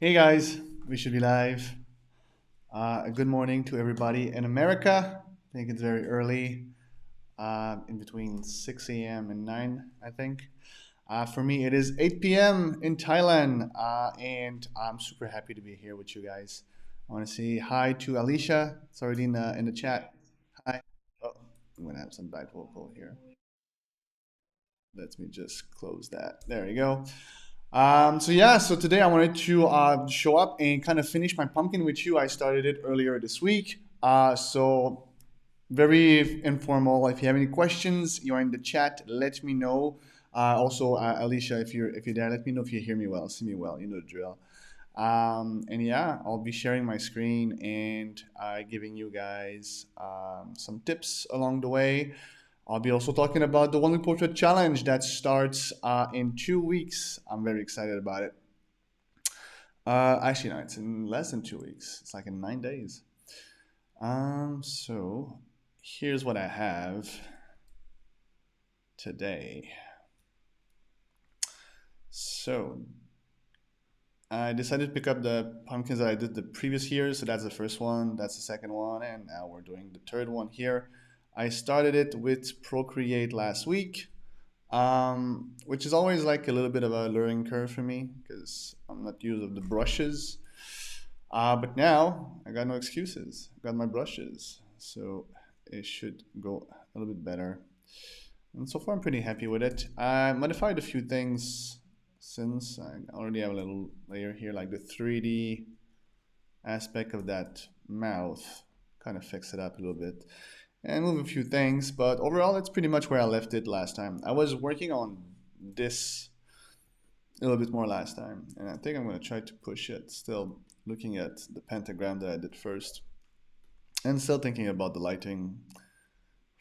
Hey guys, we should be live. Good morning to everybody in America. I think it's very early, in between 6 a.m. and 9, I think. For me, it is 8 p.m. in Thailand, and I'm super happy to be here with you guys. I want to say hi to Alicia. It's already in the chat. Hi. Oh, I'm gonna have some bad vocal here. Let me just close that. There you go. So today I wanted to show up and kind of finish my pumpkin with you. I started it earlier this week. So very informal. If you have any questions, you're in the chat. Let me know. Also, Alicia, if you're there, let me know if you hear me well, see me well. You know the drill. And yeah, I'll be sharing my screen and giving you guys some tips along the way. I'll be also talking about the One Week Portrait Challenge that starts in 2 weeks. I'm very excited about it. Actually, no, it's in less than 2 weeks. It's like in 9 days. So here's what I have today. So I decided to pick up the pumpkins that I did the previous year. So that's the first one, that's the second one, and now we're doing the third one here. I started it with Procreate last week, which is always like a little bit of a learning curve for me because I'm not used to the brushes. But now I got no excuses. I got my brushes, so it should go a little bit better. And so far, I'm pretty happy with it. I modified a few things since I already have a little layer here, like the 3D aspect of that mouth. Kind of fix it up a little bit and move a few things, but overall, it's pretty much where I left it last time. I was working on this a little bit more last time, and I think I'm going to try to push it. Still looking at the pentagram that I did first, and still thinking about the lighting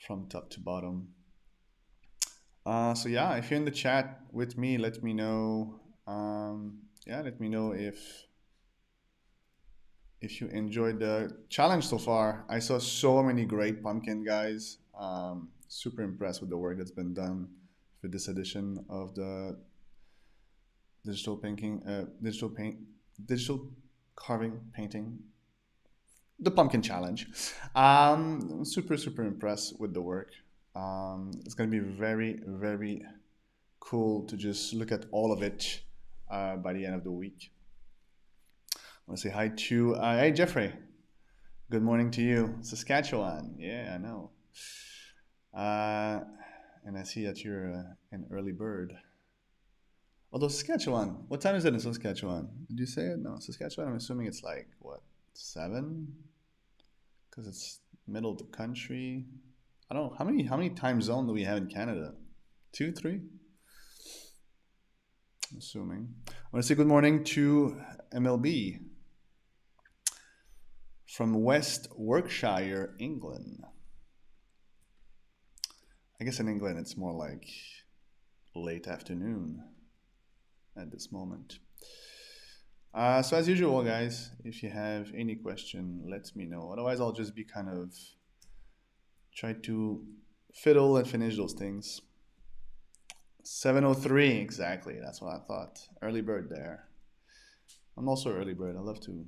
from top to bottom. So yeah, if you're in the chat with me, let me know. Yeah, let me know if you enjoyed the challenge so far. I saw so many great pumpkin guys. Super impressed with the work that's been done for this edition of the digital painting, digital carving painting, the pumpkin challenge. Super impressed with the work. It's gonna be very cool to just look at all of it by the end of the week. I want to say hi to hey Jeffrey. Good morning to you, Saskatchewan. Yeah, I know. Uh, and I see that you're an early bird. Although Saskatchewan, what time is it in Saskatchewan? Did you say it? No, Saskatchewan. I'm assuming it's like what 7, because it's middle of the country. I don't know how many time zone do we have in Canada? 2, 3. I'm assuming. I want to say good morning to MLB from West Warwickshire, England. I guess in England it's more like late afternoon at this moment. So as usual, guys, if you have any question, let me know. Otherwise, I'll just be kind of try to fiddle and finish those things. 7:03 exactly. That's what I thought. Early bird there. I'm also early bird. I love to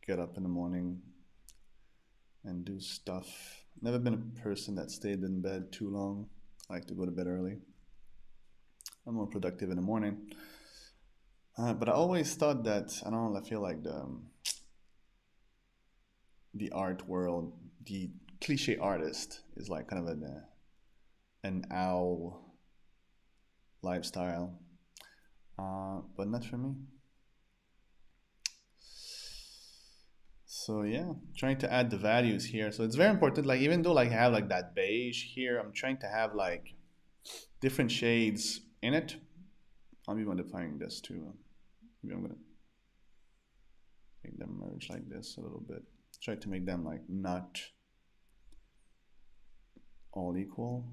get up in the morning and do stuff. Never been a person that stayed in bed too long. I like to go to bed early. I'm more productive in the morning. But I always thought that I don't know. I feel like the art world, the cliche artist, is like kind of an owl lifestyle, but not for me. So yeah, trying to add the values here. So it's very important. Like even though like I have like that beige here, I'm trying to have like different shades in it. I'll be modifying this too. Maybe I'm gonna make them merge like this a little bit. Try to make them like not all equal.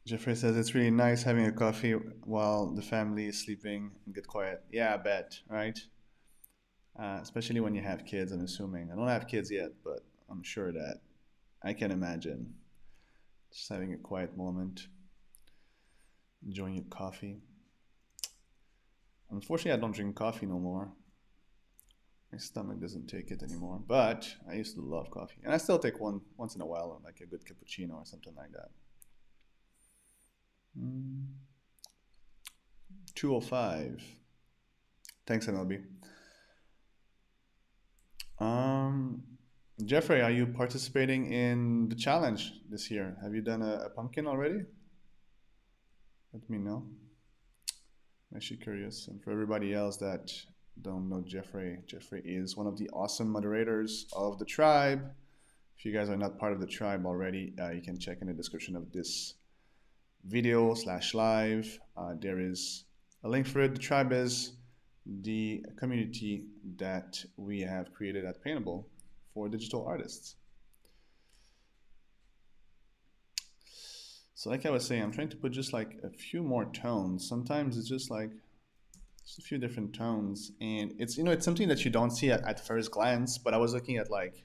Jeffrey says it's really nice having a coffee while the family is sleeping and get quiet. Yeah, I bet, right? Especially when you have kids, I'm assuming. I don't have kids yet, but I'm sure that I can imagine. Just having a quiet moment, enjoying your coffee. Unfortunately, I don't drink coffee no more. My stomach doesn't take it anymore. But I used to love coffee, and I still take one once in a while, like a good cappuccino or something like that. 2:05. Thanks, MLB. Um, Jeffrey, are you participating in the challenge this year? Have you done a pumpkin already? Let me know. I'm actually curious. And for everybody else that don't know Jeffrey, Jeffrey is one of the awesome moderators of the tribe. If you guys are not part of the tribe already, you can check in the description of this video slash live. There is a link for it. The tribe is the community that we have created at Paintable for digital artists. So like I was saying, I'm trying to put just like a few more tones. Sometimes it's just like just a few different tones, and it's it's something that you don't see at first glance. But I was looking at like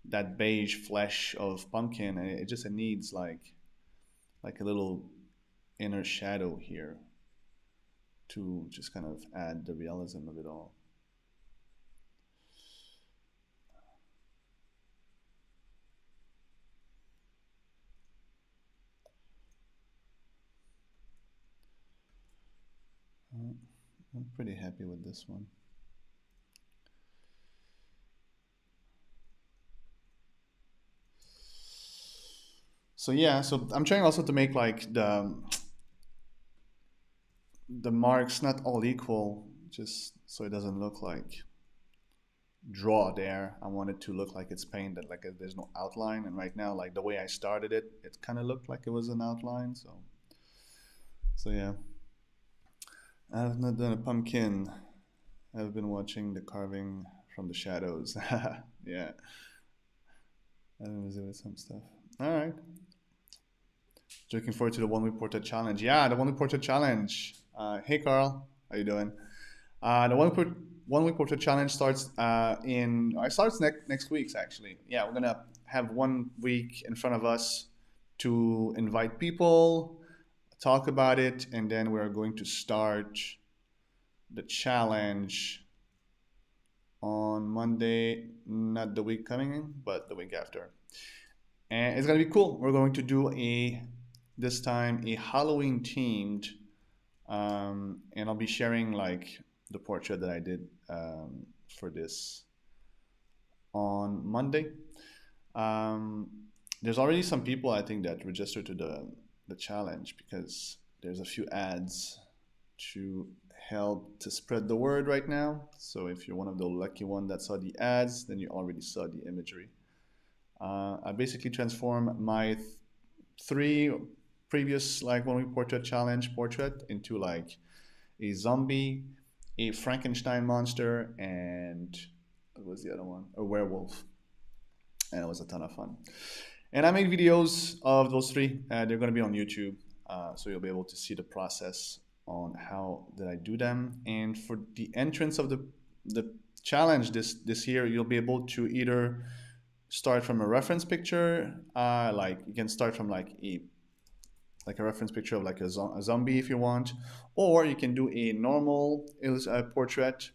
that beige flesh of pumpkin, and it needs like a little inner shadow here to just kind of add the realism of it all. I'm pretty happy with this one. So yeah, so I'm trying also to make like the marks not all equal, just so it doesn't look like draw there. I want it to look like it's painted, like there's no outline. And right now, like the way I started it, it kind of looked like it was an outline. So yeah, I have not done a pumpkin. I've been watching the carving from the shadows. Yeah, I've been busy with some stuff. All right. Looking forward to the one week portrait challenge. Yeah, the one week portrait challenge. Hey Carl, how you doing? The one week portrait challenge starts in. It starts next week's actually. Yeah, we're gonna have 1 week in front of us to invite people, talk about it, and then we're going to start the challenge on Monday, not the week coming in, but the week after. And it's gonna be cool. We're going to do this time a Halloween themed, and I'll be sharing like the portrait that I did for this on Monday. Um, there's already some people I think that registered to the challenge because there's a few ads to help to spread the word right now. So if you're one of the lucky one that saw the ads, then you already saw the imagery. I basically transform my three previous like one week portrait challenge portrait into like a zombie, a Frankenstein monster, and what was the other one? A werewolf. And it was a ton of fun. And I make videos of those three. They're going to be on YouTube, so you'll be able to see the process on how did I do them. And for the entrance of the challenge this year, you'll be able to either start from a reference picture, like you can start from like a reference picture of like a zombie if you want, or you can do a normal portrait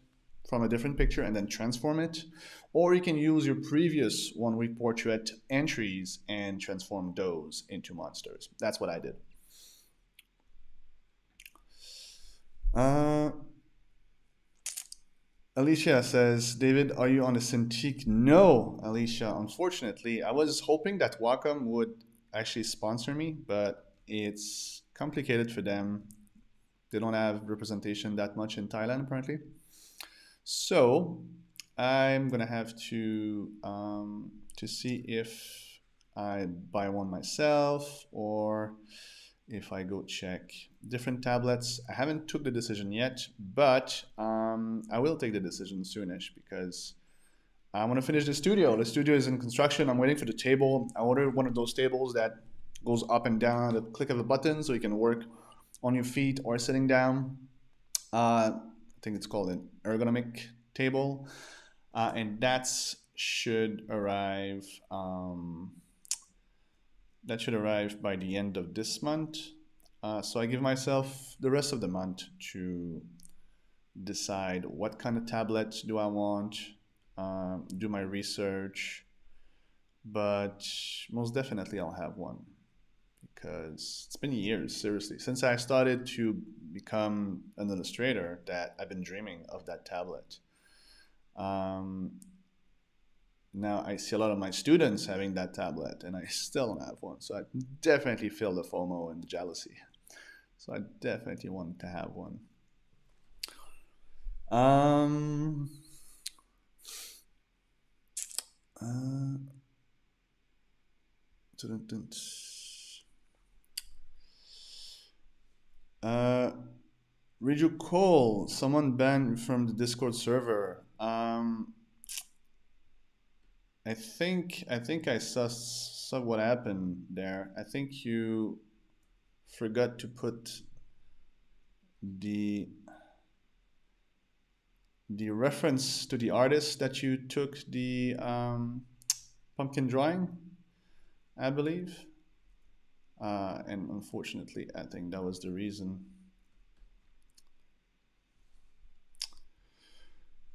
from a different picture and then transform it, or you can use your previous 1 week portrait entries and transform those into monsters. That's what I did. Uh, Alicia says, David, are you on a Cintiq? No, Alicia, unfortunately. I was hoping that Wacom would actually sponsor me, but it's complicated for them. They don't have representation that much in Thailand, apparently. So I'm gonna have to see if I buy one myself or if I go check different tablets. I haven't took the decision yet, but I will take the decision soonish because I want to finish the studio. The studio is in construction. I'm waiting for the table. I ordered one of those tables that goes up and down at the click of a button, so you can work on your feet or sitting down. I think it's called an ergonomic table, and that should arrive. That should arrive by the end of this month. So I give myself the rest of the month to decide what kind of tablet do I want, do my research, but most definitely I'll have one because it's been years, seriously, since I started to become an illustrator that I've been dreaming of that tablet. Um, Now I see a lot of my students having that tablet, and I still don't have one. So I definitely feel the FOMO and the jealousy. So I definitely want to have one. Um, uh, dun, dun, uh, Riju Cole, someone banned from the Discord server. I think I saw what happened there. I think you forgot to put the the reference to the artist that you took the pumpkin drawing, I believe. And unfortunately, I think that was the reason.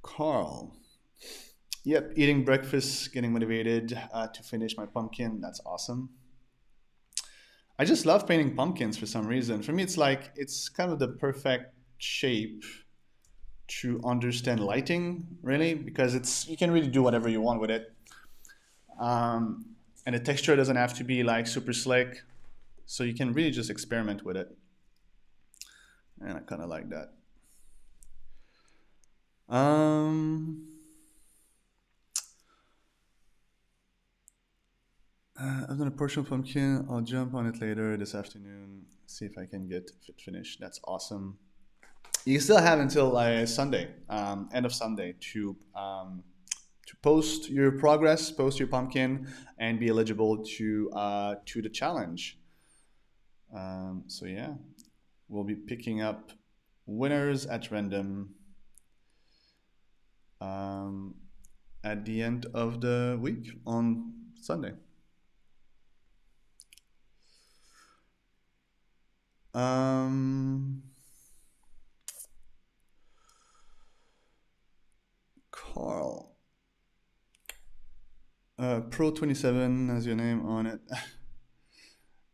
Carl. Yep, eating breakfast, getting motivated to finish my pumpkin. That's awesome. I just love painting pumpkins for some reason. For me, it's like it's kind of the perfect shape to understand lighting, really, because it's you can really do whatever you want with it. Um, and the texture doesn't have to be like super slick, so you can really just experiment with it. And I kind of like that. Um, I've done a partial pumpkin. I'll jump on it later this afternoon. See if I can get it finished. That's awesome. You still have until Sunday, end of Sunday, to post your progress, post your pumpkin, and be eligible to the challenge. So yeah, we'll be picking up winners at random um, at the end of the week on Sunday. Um, Carl, Pro 27 has your name on it.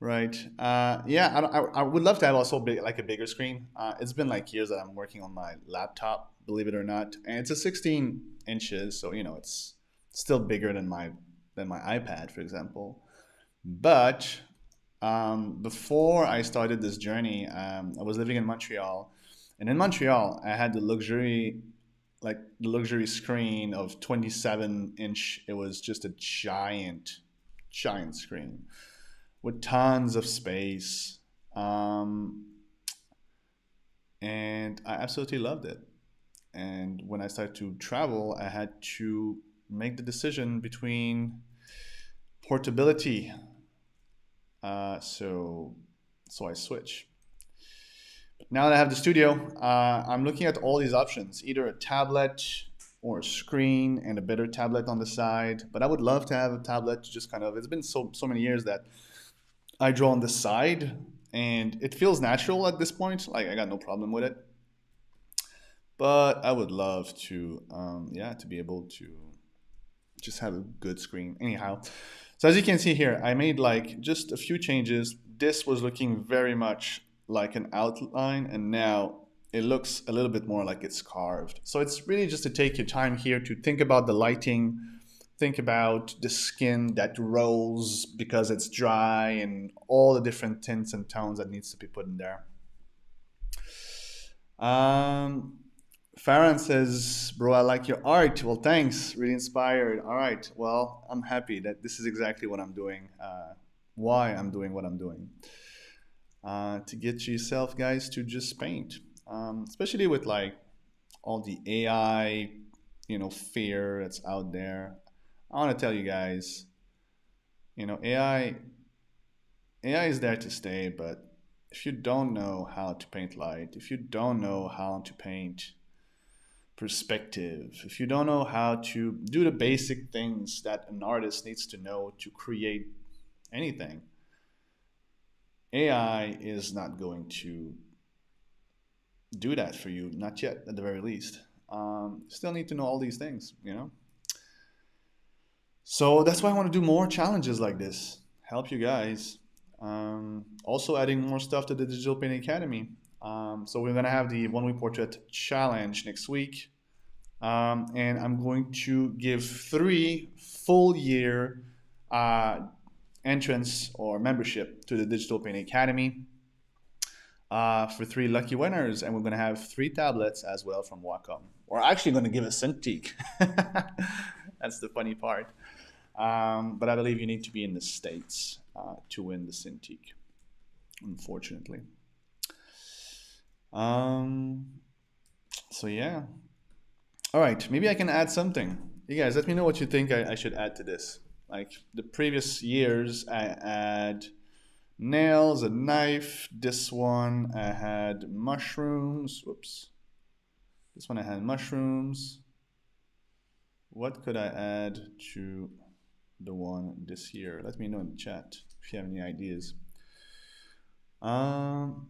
Right. Yeah, I would love to have also big, like a bigger screen. It's been like years that I'm working on my laptop, believe it or not, and it's a 16 inches, so it's still bigger than my iPad, for example. But before I started this journey, I was living in Montreal, and in Montreal, I had the luxury screen of 27-inch. It was just a giant screen with tons of space. Um, and I absolutely loved it. And when I started to travel, I had to make the decision between portability. So I switch. Now that I have the studio, I'm looking at all these options, either a tablet or a screen and a better tablet on the side. But I would love to have a tablet to just kind of, it's been so many years that I draw on the side, and it feels natural at this point. Like I got no problem with it, but I would love to, yeah, to be able to just have a good screen. Anyhow, so as you can see here, I made like just a few changes. This was looking very much like an outline, and now it looks a little bit more like it's carved. So it's really just to take your time here to think about the lighting, think about the skin that rolls because it's dry, and all the different tints and tones that needs to be put in there. Um, Farron says, "Bro, I like your art." Well, thanks. Really inspired. All right. Well, I'm happy that this is exactly what I'm doing. Why I'm doing what I'm doing. To get yourself, guys, to just paint. Especially with like all the AI, fear that's out there. I want to tell you guys, AI is there to stay, but if you don't know how to paint light, if you don't know how to paint perspective, if you don't know how to do the basic things that an artist needs to know to create anything, AI is not going to do that for you, not yet, at the very least. Still need to know all these things, you know? So that's why I want to do more challenges like this, help you guys. Also, adding more stuff to the Digital Painting Academy. So we're gonna have the one week portrait challenge next week, and I'm going to give 3 full year uh, entrance or membership to the Digital Painting Academy for 3 lucky winners, and we're gonna have 3 tablets as well from Wacom. We're actually gonna give a Cintiq. That's the funny part. But I believe you need to be in the States to win the Cintiq, unfortunately. Um, so yeah. All right, maybe I can add something. You guys, let me know what you think I should add to this. Like the previous years, I had nails, a knife. This one, I had mushrooms. Whoops. This one, I had mushrooms. What could I add to the one this year? Let me know in the chat if you have any ideas. Um,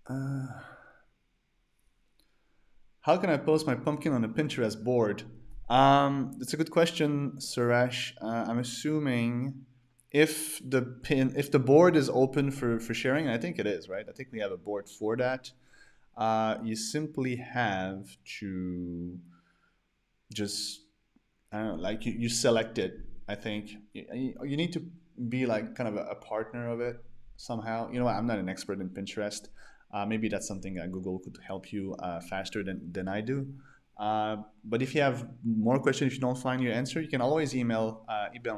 uh, how can I post my pumpkin on a Pinterest board? It's a good question, Suresh. I'm assuming if the board is open for sharing, I think it is, right? I think we have a board for that. You simply have to just I don't know, like you select it. I think you need to be like kind of a partner of it somehow. You know what? I'm not an expert in Pinterest. Maybe that's something Google could help you faster than I do. But if you have more questions, if you don't find your answer, you can always email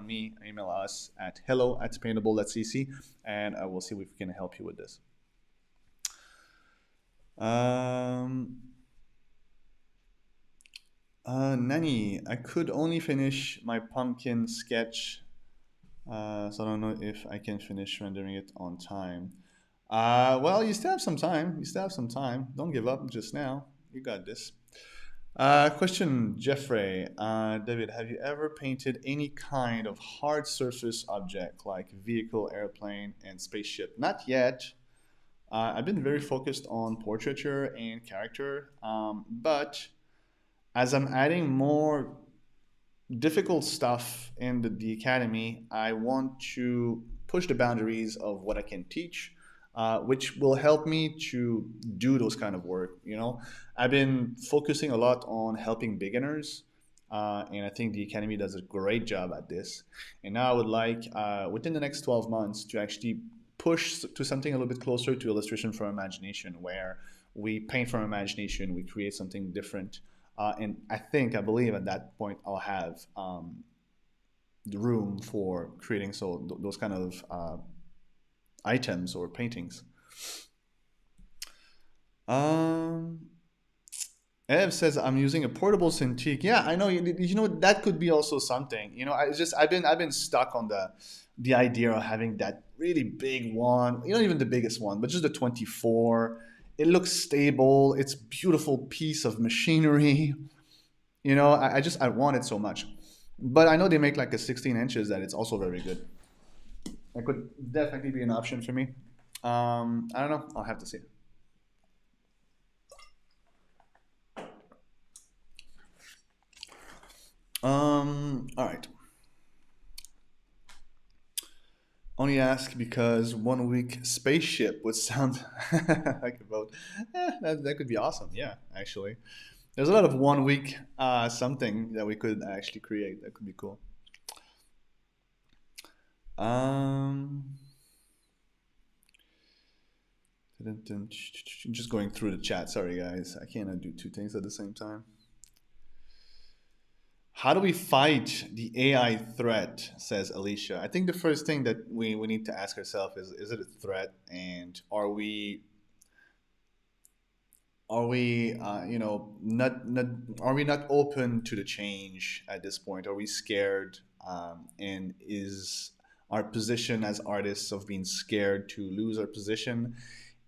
me, email us at hello@paintable.cc, and we'll see if we can help you with this. Um, Nani, I could only finish my pumpkin sketch, so I don't know if I can finish rendering it on time. Well, you still have some time. You still have some time. Don't give up just now. You got this. Question, Jeffrey. David, have you ever painted any kind of hard surface object like vehicle, airplane, and spaceship? Not yet. I've been very focused on portraiture and character, but as I'm adding more difficult stuff in the academy, I want to push the boundaries of what I can teach, which will help me to do those kind of work. You know, I've been focusing a lot on helping beginners, and I think the academy does a great job at this. And now I would like, within the next 12 months, to actually push to something a little bit closer to illustration from imagination, where we paint from imagination, we create something different. And I believe at that point I'll have the room for creating those kind of items or paintings. Um, Ev says I'm using a portable Cintiq. Yeah, I know. You know that could be also something. You know, I've been stuck on the idea of having that really big one. You know, even the biggest one, but just the 24. It looks stable. It's a beautiful piece of machinery. You know, I want it so much. But I know they make like a 16 inches that it's also very good. That could definitely be an option for me. I don't know. I'll have to see. All right. Only ask because 1 week spaceship would sound like a boat. That could be awesome. Yeah, actually. There's a lot of 1 week something that we could actually create. That could be cool. Um, just going through the chat. Sorry, guys. I cannot do two things at the same time. How do we fight the AI threat? Says Alicia. I think the first thing that we need to ask ourselves is it a threat? And are we not are we not open to the change at this point? Are we scared? And is our position as artists of being scared to lose our position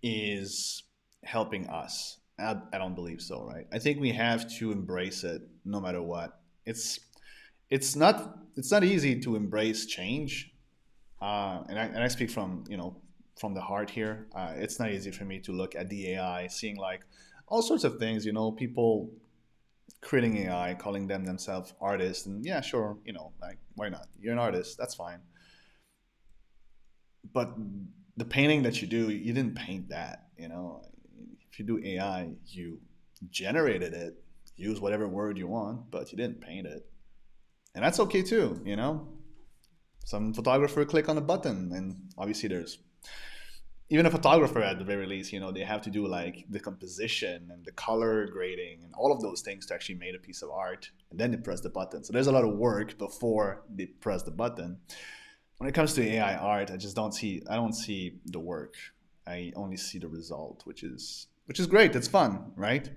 is helping us? I don't believe so, right? I think we have to embrace it no matter what. It's it's not easy to embrace change, And I speak from from the heart here. It's not easy for me to look at the AI, seeing like all sorts of things. People creating AI, calling themselves artists, and yeah, sure, like why not? You're an artist, that's fine. But the painting that you do, you didn't paint that. If you do AI, you generated it, use whatever word you want, but you didn't paint it, and that's okay too. Some photographer click on a button, and obviously there's even a photographer at the very least, they have to do like the composition and the color grading and all of those things to actually make a piece of art, and then they press the button. So there's a lot of work before they press the button. When it comes to AI art, I don't see the work. I only see the result, which is great. It's fun, right?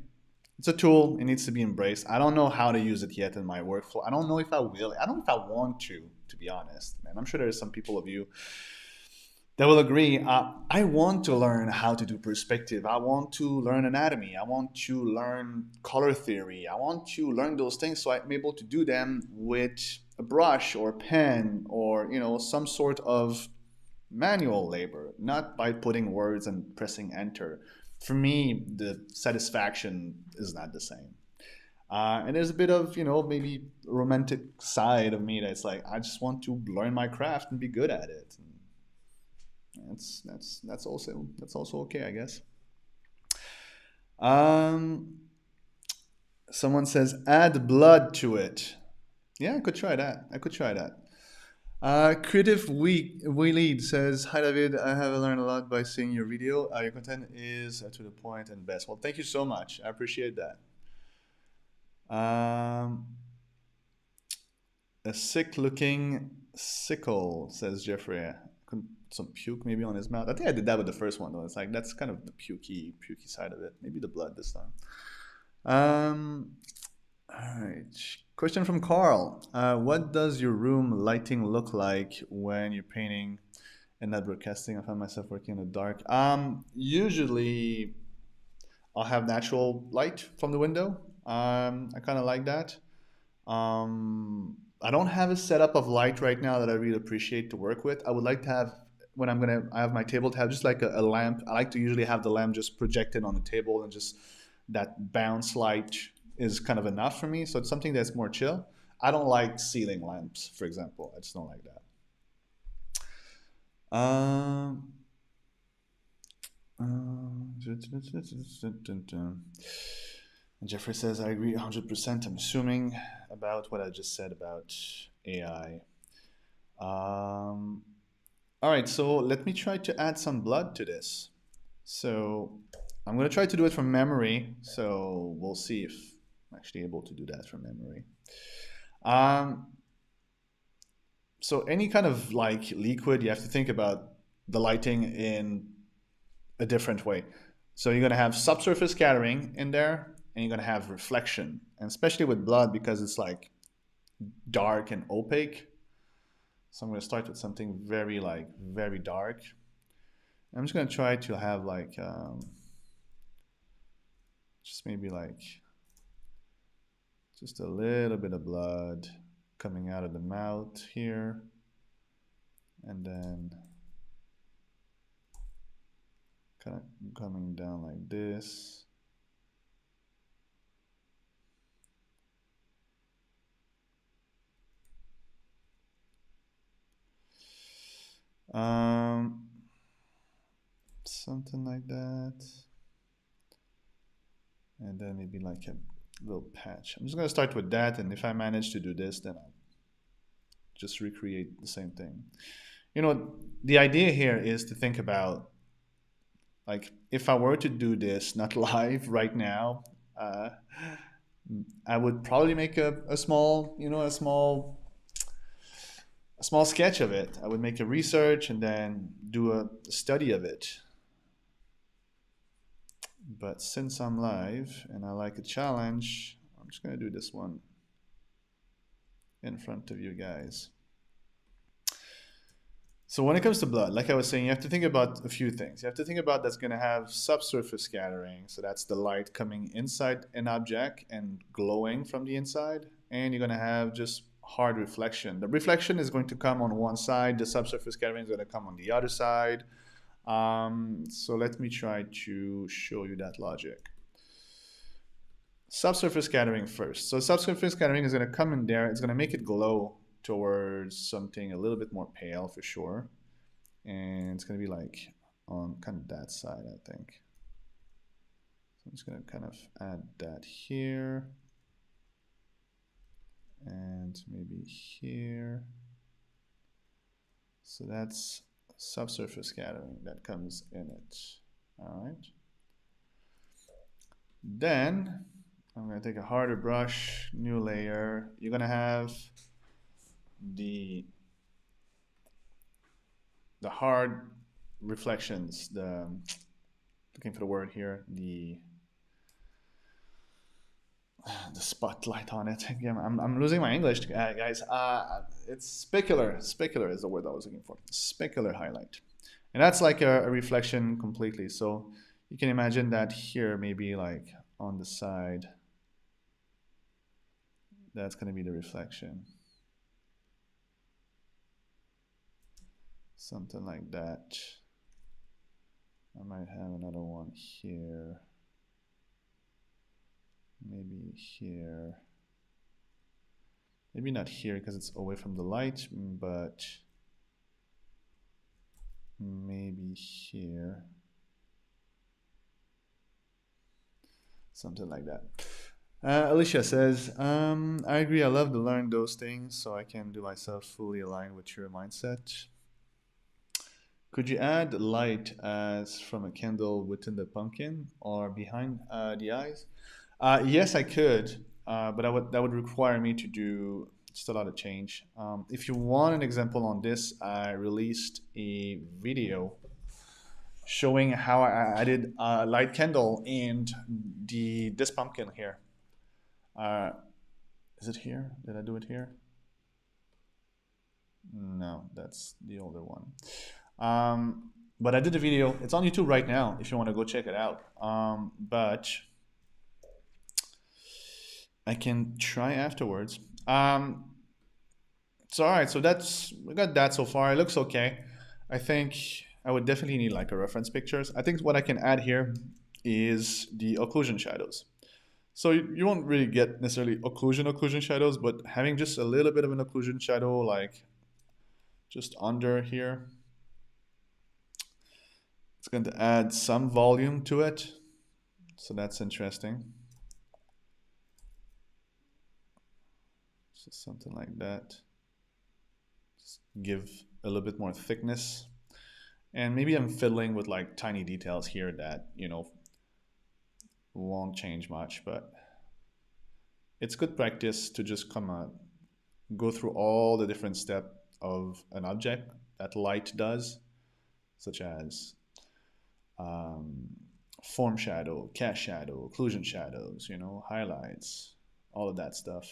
It's a tool. It needs to be embraced. I don't know how to use it yet in my workflow. I don't know if I will. I don't know if I want to be honest. Man, I'm sure there's some people of you that will agree. I want to learn how to do perspective. I want to learn anatomy. I want to learn color theory. I want to learn those things so I'm able to do them with a brush or pen or some sort of manual labor, not by putting words and pressing enter. For me, the satisfaction is not the same. And there's a bit of maybe romantic side of me that's like I just want to learn my craft and be good at it. That's also okay, I guess. Um, Someone says add blood to it. Yeah, I could try that. I could try that. Creative Week We Lead says, "Hi David, I have learned a lot by seeing your video. Your content is to the point and best." Well, thank you so much. I appreciate that. Um, a sick-looking sickle, says Jeffrey. Some puke maybe on his mouth. I think I did that with the first one though. It's like that's kind of the pukey side of it. Maybe the blood this time. All right. Question from Carl. What does your room lighting look like when you're painting and not broadcasting? I find myself working in the dark. Usually I'll have natural light from the window. I kind of like that. I don't have a setup of light right now that I really appreciate to work with. I would like to have when I have my table to have just like a lamp. I like to usually have the lamp just projected on the table and just that bounce light is kind of enough for me. So it's something that's more chill. I don't like ceiling lamps, for example. I just don't like that. And Jeffrey says, I agree 100%. I'm assuming about what I just said about AI. All right, so let me try to add some blood to this. So I'm going to try to do it from memory. So we'll see if I'm actually able to do that from memory. Um, so any kind of like liquid, you have to think about the lighting in a different way. So you're going to have subsurface scattering in there, and you're going to have reflection, and especially with blood because it's like dark and opaque. So I'm going to start with something very dark. I'm just going to try to have like just maybe like just a little bit of blood coming out of the mouth here, and then kind of coming down like this. Something like that. And then maybe like a little patch. I'm just going to start with that, and if I manage to do this, then I'll just recreate the same thing. The idea here is to think about like if I were to do this not live right now, I would probably make a small, a small sketch of it. I would make a research and then do a study of it. But since I'm live and I like a challenge, I'm just going to do this one in front of you guys. So when it comes to blood, like I was saying, you have to think about a few things. You have to think about that's going to have subsurface scattering. So that's the light coming inside an object and glowing from the inside. And you're going to have just hard reflection. The reflection is going to come on one side, the subsurface scattering is going to come on the other side. So let me try to show you that logic. Subsurface scattering first. So subsurface scattering is going to come in there. It's going to make it glow towards something a little bit more pale for sure. And it's going to be like on kind of that side, I think. So I'm just going to kind of add that here. And maybe here. So that's subsurface scattering that comes in it. All right. Then I'm going to take a harder brush, new layer. You're going to have the hard reflections, looking for the word here, the spotlight on it. Again, I'm losing my English, guys. It's specular. Specular is the word I was looking for. Specular highlight. And that's like a reflection completely. So you can imagine that here, maybe like on the side, that's going to be the reflection. Something like that. I might have another one here. Maybe here. Maybe not here because it's away from the light, but maybe here. Something like that. Alicia says, I agree, I love to learn those things so I can do myself fully aligned with your mindset. Could you add light as from a candle within the pumpkin or behind the eyes? Yes, I could, but that would require me to do just a lot of change. If you want an example on this, I released a video showing how I did a light candle and this pumpkin here. Is it here? Did I do it here? No, that's the older one. But I did a video. It's on YouTube right now if you want to go check it out. But I can try afterwards. So all right, so we got that so far. It looks okay. I think I would definitely need like a reference pictures. I think what I can add here is the occlusion shadows. So you won't really get necessarily occlusion shadows, but having just a little bit of an occlusion shadow like just under here, it's going to add some volume to it. So that's interesting. So something like that. Just give a little bit more thickness. And maybe I'm fiddling with like tiny details here that, won't change much, but it's good practice to just go through all the different steps of an object that light does, such as form shadow, cast shadow, occlusion shadows, highlights, all of that stuff.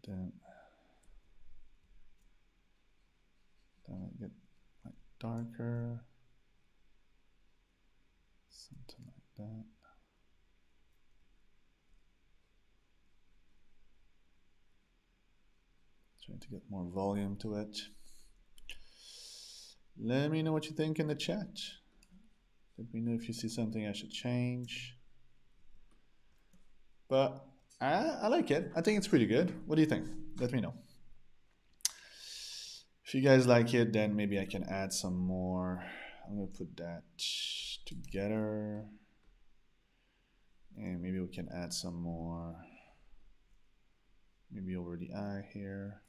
Then I get like darker, something like that. Trying to get more volume to it. Let me know what you think in the chat. Let me know if you see something I should change. But I like it. I think it's pretty good. What do you think? Let me know. If you guys like it, then maybe I can add some more. I'm going to put that together. And maybe we can add some more. Maybe over the eye here.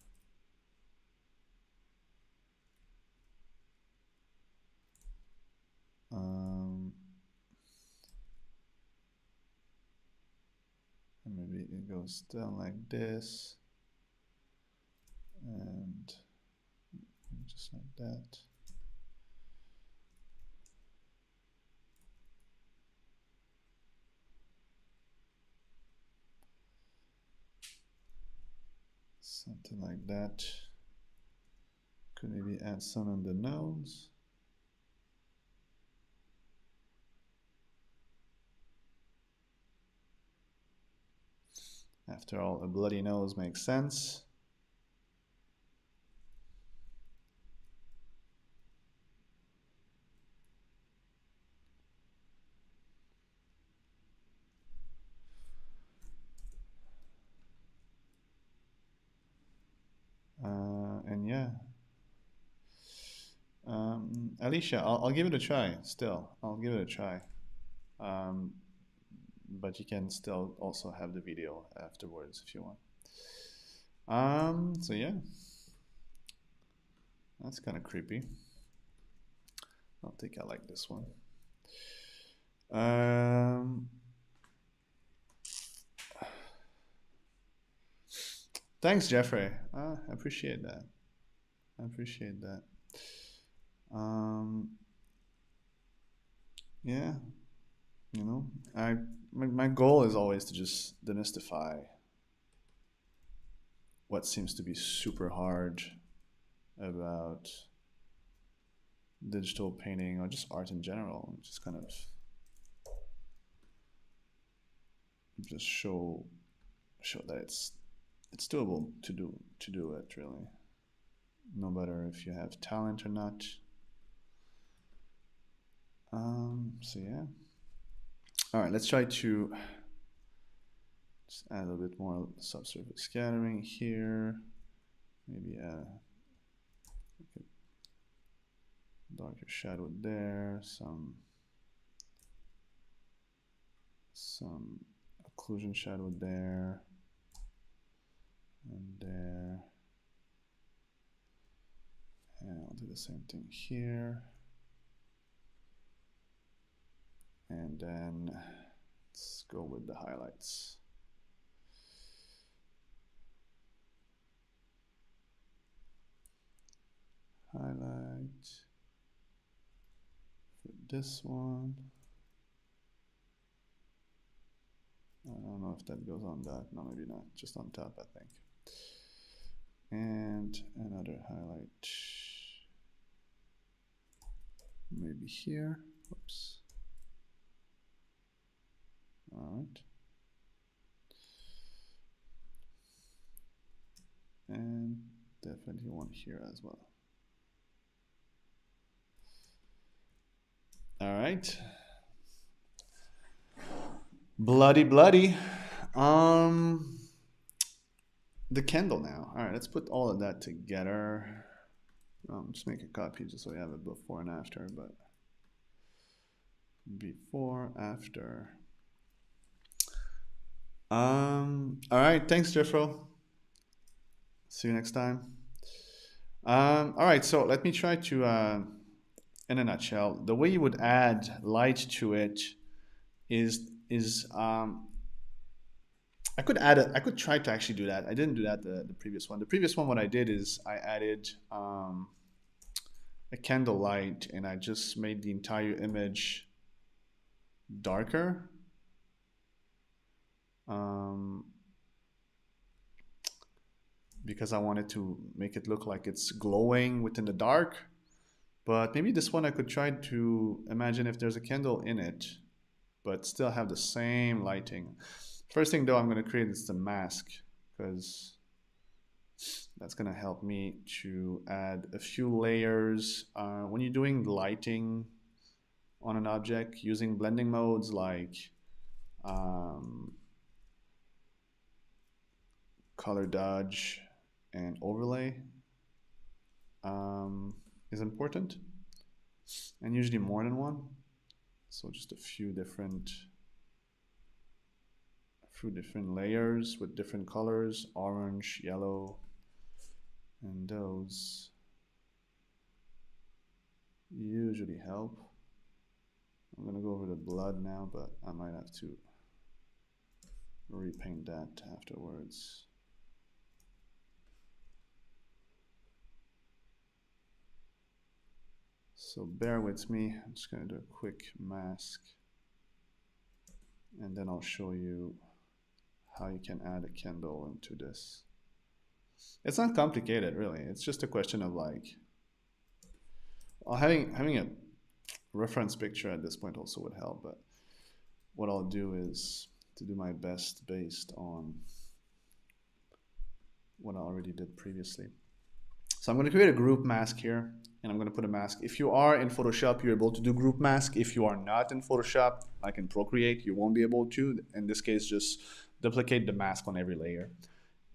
And maybe it goes down like this. And just like that. Something like that. Could maybe add some on the nose. After all, a bloody nose makes sense. And yeah, Alicia, I'll give it a try. Still, I'll give it a try. Um, but you can still also have the video afterwards if you want. So yeah, that's kind of creepy. I don't think I like this one. Thanks, Jeffrey. I appreciate that. I appreciate that. Yeah, you know, my goal is always to just demystify what seems to be super hard about digital painting or just art in general. Just kind of just show that it's doable to do it really, no matter if you have talent or not. So yeah. All right, let's try to just add a little bit more subsurface scattering here. Maybe a darker shadow there, some occlusion shadow there and there. And I'll do the same thing here. And then let's go with the highlights. Highlight for this one. I don't know if that goes on that. No, maybe not. Just on top, I think. And another highlight. Maybe here. Oops. All right. And definitely one here as well. All right. Bloody. The candle now. All right, let's put all of that together. Just make a copy just so we have it before and after, but before, after. All right, thanks, Jeffro. See you next time. All right, so let me try to, in a nutshell, the way you would add light to it is I could add I could try to actually do that. I didn't do that the previous one. The previous one, what I did is I added a candle light and I just made the entire image darker. Because I wanted to make it look like it's glowing within the dark. But maybe this one I could try to imagine if there's a candle in it, but still have the same lighting. First thing though I'm going to create is the mask, because that's going to help me to add a few layers. When you're doing lighting on an object using blending modes like color dodge and overlay is important, and usually more than one. So just a few different layers with different colors, orange, yellow, and those usually help. I'm gonna go over the blood now, but I might have to repaint that afterwards. So bear with me, I'm just gonna do a quick mask and then I'll show you how you can add a candle into this. It's not complicated really, it's just a question of like, well, having a reference picture at this point also would help, but what I'll do is to do my best based on what I already did previously. So I'm going to create a group mask here, and I'm going to put a mask. If you are in Photoshop, you're able to do group mask. If you are not in Photoshop, like in Procreate, you won't be able to. In this case, just duplicate the mask on every layer.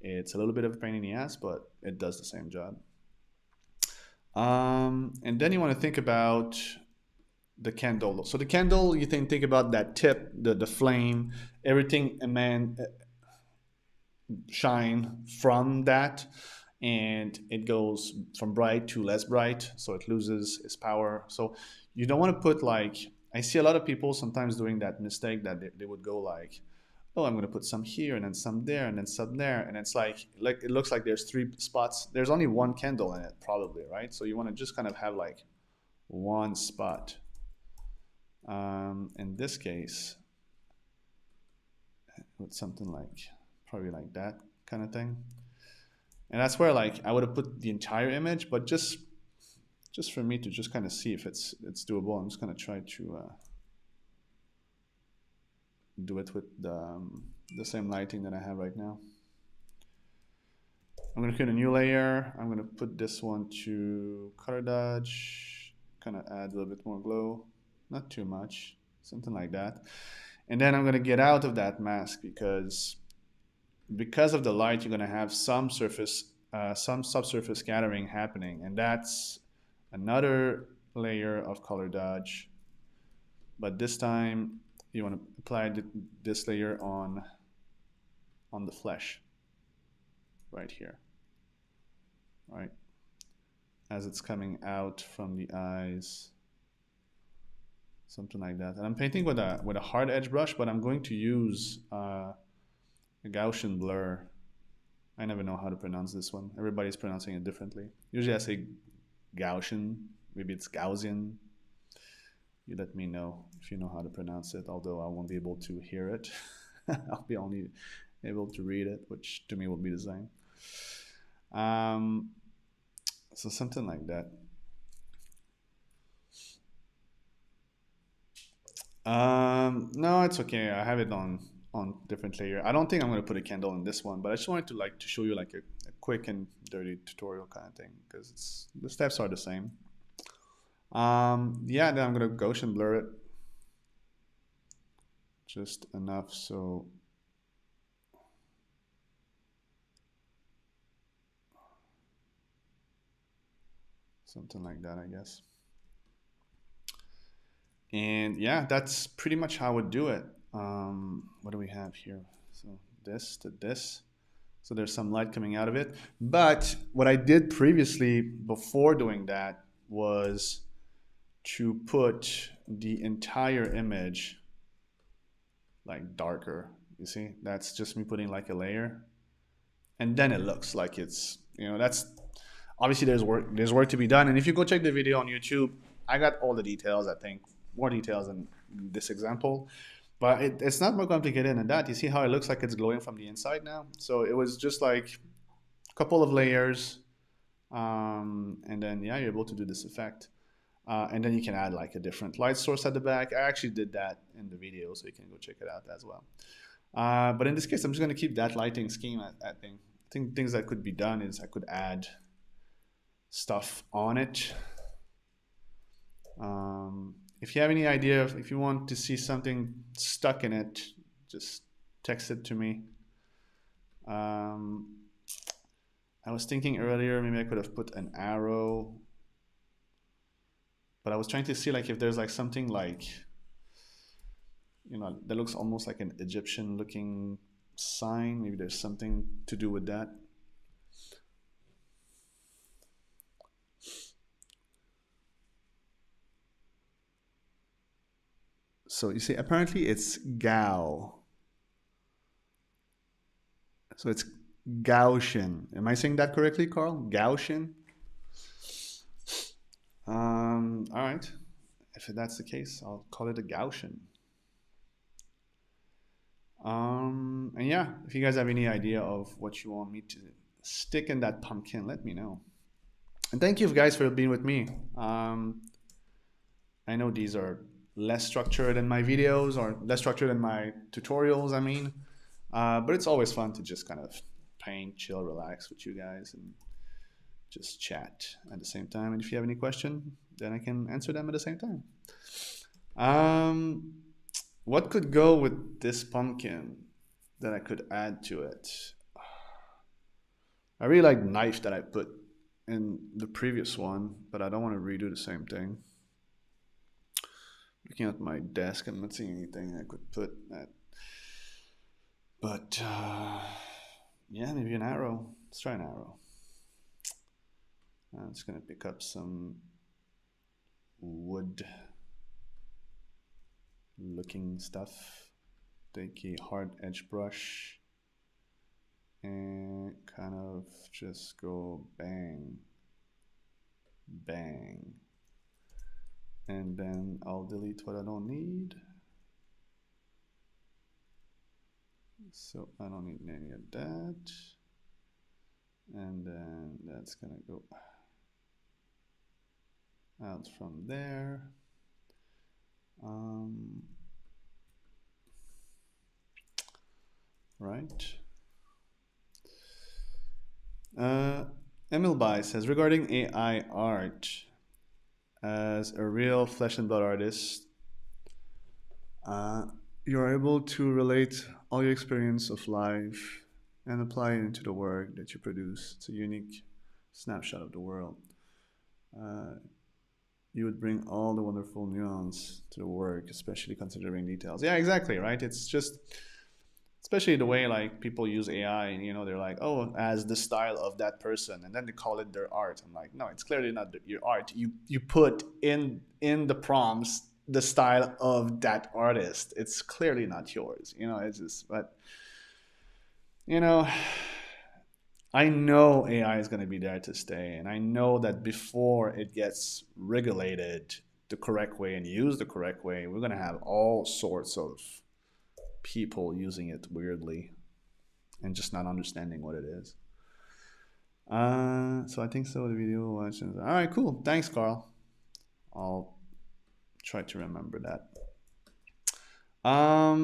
It's a little bit of a pain in the ass, but it does the same job. And then you want to think about the candle. So the candle, you think about that tip, the flame, everything shine from that, and it goes from bright to less bright, so it loses its power. So you don't want to put like, I see a lot of people sometimes doing that mistake that they would go like, oh, I'm going to put some here and then some there and then some there, and it's like it looks like there's 3 spots. There's only 1 candle in it probably, right? So you want to just kind of have like 1 spot. In this case, with something like probably like that kind of thing, and that's where like I would have put the entire image, but just for me to just kind of see if it's doable, I'm just going to try to do it with the same lighting that I have right now. I'm going to create a new layer. I'm going to put this one to color dodge, kind of add a little bit more glow, not too much, something like that. And then I'm going to get out of that mask because of the light, you're going to have some subsurface scattering happening, and that's another layer of color dodge. But this time you want to apply this layer on the flesh right here, right, as it's coming out from the eyes, something like that. And I'm painting with a hard edge brush, but I'm going to use a Gaussian blur. I never know how to pronounce this one. Everybody's pronouncing it differently. Usually I say Gaussian, maybe it's Gaussian. You let me know if you know how to pronounce it, although I won't be able to hear it. I'll be only able to read it, which to me will be the same. So something like that. No, it's okay. I have it on different layer. I don't think I'm going to put a candle in this one, but I just wanted to show you like a quick and dirty tutorial kind of thing, because the steps are the same. Yeah, then I'm going to Gaussian blur it just enough so something like that, I guess. And yeah, that's pretty much how I would do it. What do we have here? So this to this. So there's some light coming out of it. But what I did previously before doing that was to put the entire image like darker. You see, that's just me putting like a layer. And then it looks like it's, that's obviously there's work to be done. And if you go check the video on YouTube, I got all the details, I think, more details than this example. But it's not more complicated than that. You see how it looks like it's glowing from the inside now? So it was just like a couple of layers. And then, yeah, you're able to do this effect. And then you can add like a different light source at the back. I actually did that in the video, so you can go check it out as well. But in this case, I'm just going to keep that lighting scheme. I think things that could be done is I could add stuff on it. If you have any idea, if you want to see something stuck in it, just text it to me. I was thinking earlier, maybe I could have put an arrow, but I was trying to see like if there's like something like, that looks almost like an Egyptian looking sign. Maybe there's something to do with that. So you see, apparently it's Gao. So it's Gaussian. Am I saying that correctly, Carl? Gaussian? All right. If that's the case, I'll call it a Gaussian. And yeah, if you guys have any idea of what you want me to stick in that pumpkin, let me know. And thank you guys for being with me. I know these are less structured than my videos, or less structured than my tutorials, I mean. But it's always fun to just kind of paint, chill, relax with you guys, and just chat at the same time. And if you have any question, then I can answer them at the same time. Um, what could go with this pumpkin that I could add to it? I really like the knife that I put in the previous one, but I don't want to redo the same thing. Looking at my desk, I'm not seeing anything I could put that. But yeah, maybe an arrow. Let's try an arrow. I'm just gonna pick up some wood looking stuff. Take a hard edge brush and kind of just go bang, bang. And then I'll delete what I don't need. So I don't need any of that. And then that's gonna go out from there. Right. Emil Bai says, regarding AI art, as a real flesh and blood artist, you're able to relate all your experience of life and apply it into the work that you produce. It's a unique snapshot of the world. You would bring all the wonderful nuance to the work, especially considering details. Yeah, exactly, right? It's just, especially the way like people use AI, and you know, they're like, oh, as the style of that person, and then they call it their art. I'm like, no, it's clearly not your art. You put in the prompts the style of that artist. It's clearly not yours. You know, it's just, but you know, I know AI is going to be there to stay, and I know that before it gets regulated the correct way and used the correct way, we're going to have all sorts of people using it weirdly and just not understanding what it is. So I think so. The video watching. All right, cool. Thanks, Carl. I'll try to remember that. All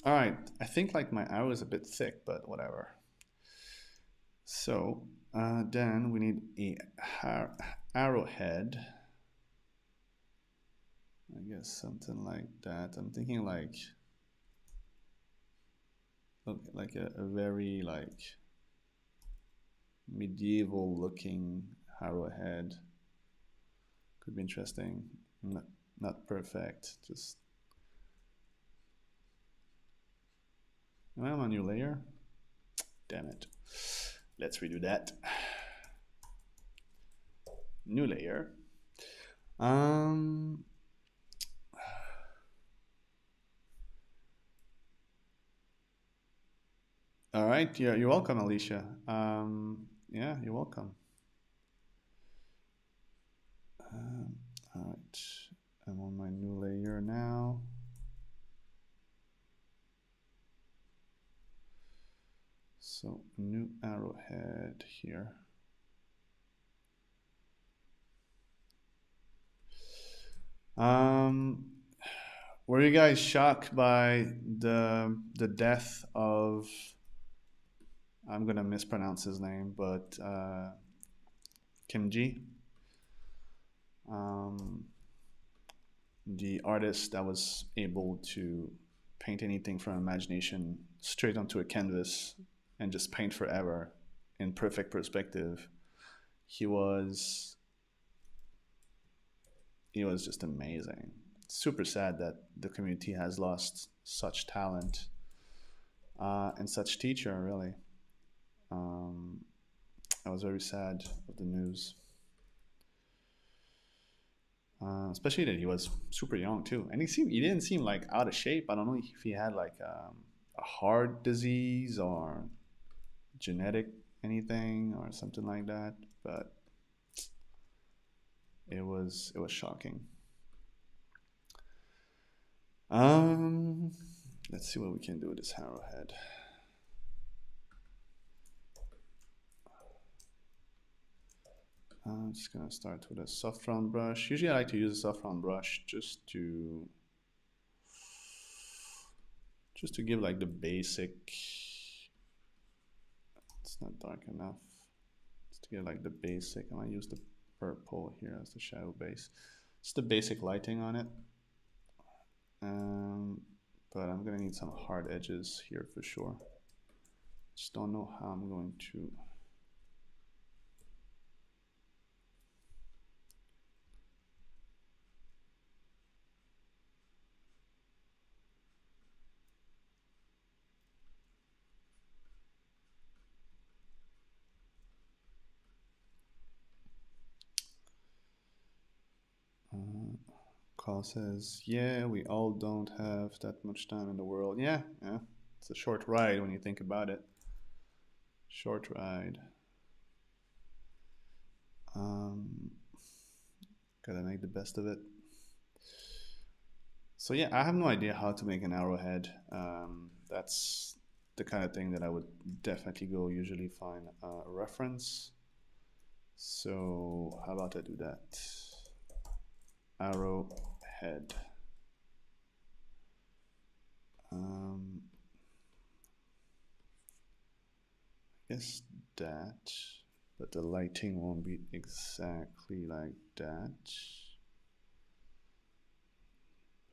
right. I think like my arrow is a bit thick, but whatever. So then we need a arrowhead. I guess something like that. I'm thinking like a very like medieval looking arrowhead. Could be interesting. Not perfect. Just am I on a new layer? Damn it. Let's redo that. New layer. All right. Yeah, you're welcome, Alicia. Yeah, you're welcome. All right. I'm on my new layer now. So new arrowhead here. Were you guys shocked by the death of, I'm gonna mispronounce his name, but Kim Ji, the artist that was able to paint anything from imagination straight onto a canvas and just paint forever in perfect perspective. He was just amazing. Super sad that the community has lost such talent and such teacher, really. I was very sad of the news. Especially that he was super young too, and he didn't seem like out of shape. I don't know if he had like a heart disease or genetic anything or something like that, but it was shocking. Let's see what we can do with this arrowhead. I'm just gonna start with a soft round brush. Usually I like to use a soft round brush just to give like the basic It's not dark enough. Just to get like the basic. I might use the purple here as the shadow base. It's the basic lighting on it. But I'm gonna need some hard edges here for sure. Just don't know how I'm going to. Carl says, yeah, we all don't have that much time in the world. Yeah, yeah. It's a short ride when you think about it. Short ride. Gotta make the best of it. So yeah, I have no idea how to make an arrowhead. That's the kind of thing that I would definitely go usually find a reference. So how about I do that? Arrowhead. I guess that, but the lighting won't be exactly like that.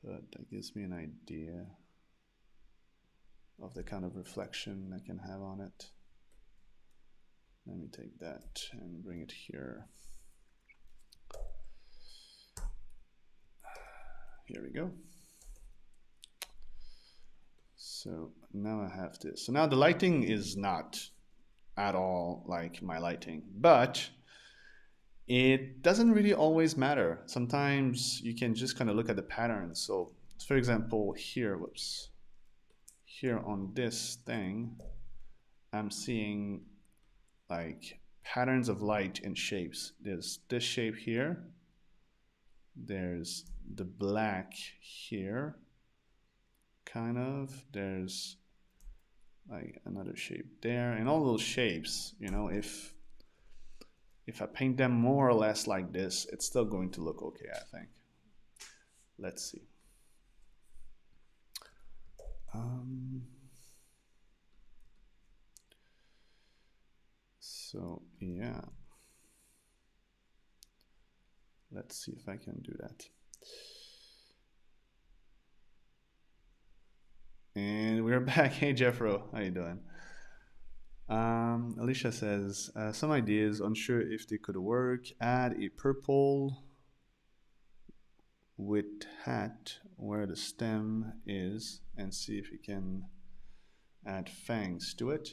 But that gives me an idea of the kind of reflection I can have on it. Let me take that and bring it here. Here we go. So now I have this. So now the lighting is not at all like my lighting, but it doesn't really always matter. Sometimes you can just kind of look at the patterns. So for example, here, whoops, here on this thing, I'm seeing like patterns of light and shapes. There's this shape here. There's the black here, kind of. There's like another shape there, and all those shapes, you know, if I paint them more or less like this, it's still going to look okay, I think. Let's see. So yeah, let's see if I can do that. And we're back. Hey Jeffro, how you doing? Alicia says, some ideas, unsure if they could work. Add a purple with hat where the stem is and see if you can add fangs to it.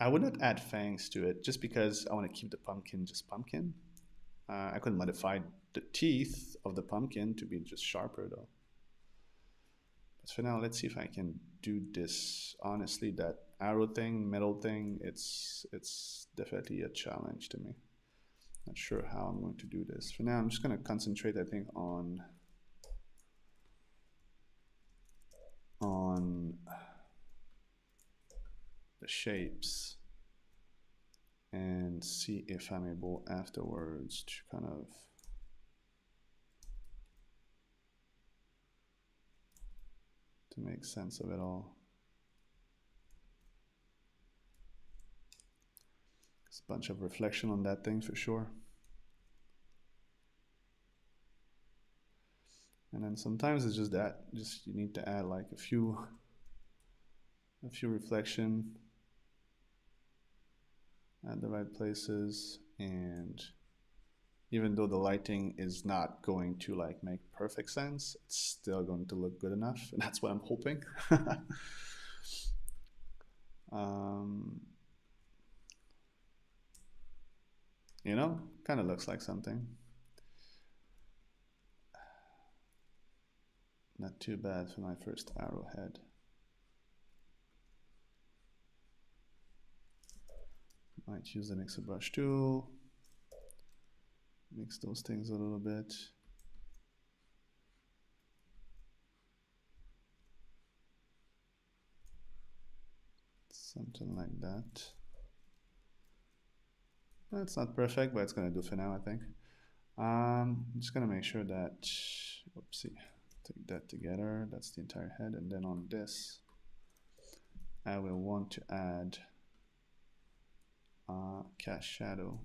I would not add fangs to it just because I want to keep the pumpkin just pumpkin. I could modify the teeth of the pumpkin to be just sharper though. But for now, let's see if I can do this. Honestly, that arrow thing, metal thing, it's definitely a challenge to me. Not sure how I'm going to do this. For now, I'm just going to concentrate, I think, on the shapes and see if I'm able afterwards to kind of make sense of it all. There's a bunch of reflection on that thing for sure. And then sometimes it's just that, just you need to add like a few reflection at the right places, and even though the lighting is not going to like make perfect sense, it's still going to look good enough, and that's what I'm hoping. You know, kind of looks like something. Not too bad for my first arrowhead. Might use the mixer brush tool. Mix those things a little bit. Something like that. That's not perfect, but it's gonna do for now, I think. I'm just gonna make sure that, oopsie, take that together. That's the entire head, and then on this, I will want to add cast shadow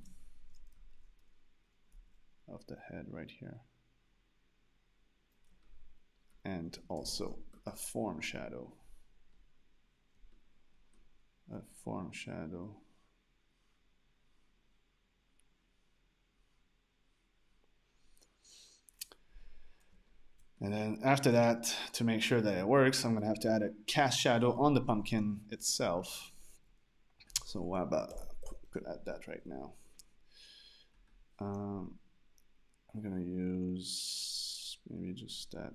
of the head right here. And also a form shadow. A form shadow. And then after that, to make sure that it works, I'm gonna have to add a cast shadow on the pumpkin itself. So what about, could add that right now. I'm gonna use maybe just that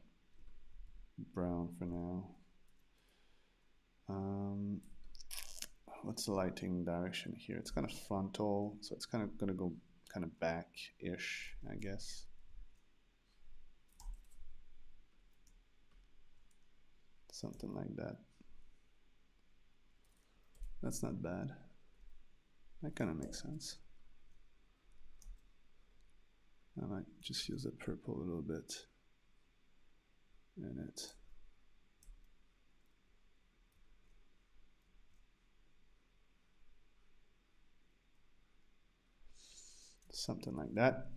brown for now. What's the lighting direction here? It's kind of frontal, so it's kind of gonna go kind of back-ish, I guess. Something like that. That's not bad. That kind of makes sense. I might just use the purple a little bit in it. Something like that.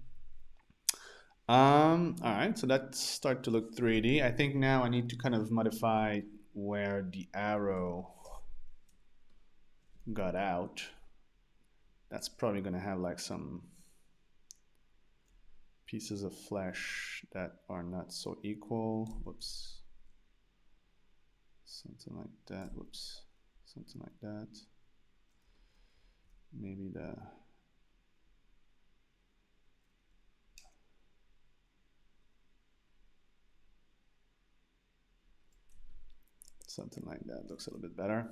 All right, so that's start to look 3D. I think now I need to kind of modify where the arrow got out. That's probably gonna have like some pieces of flesh that are not so equal. Whoops. Something like that. Whoops. Something like that. Maybe the something like that looks a little bit better.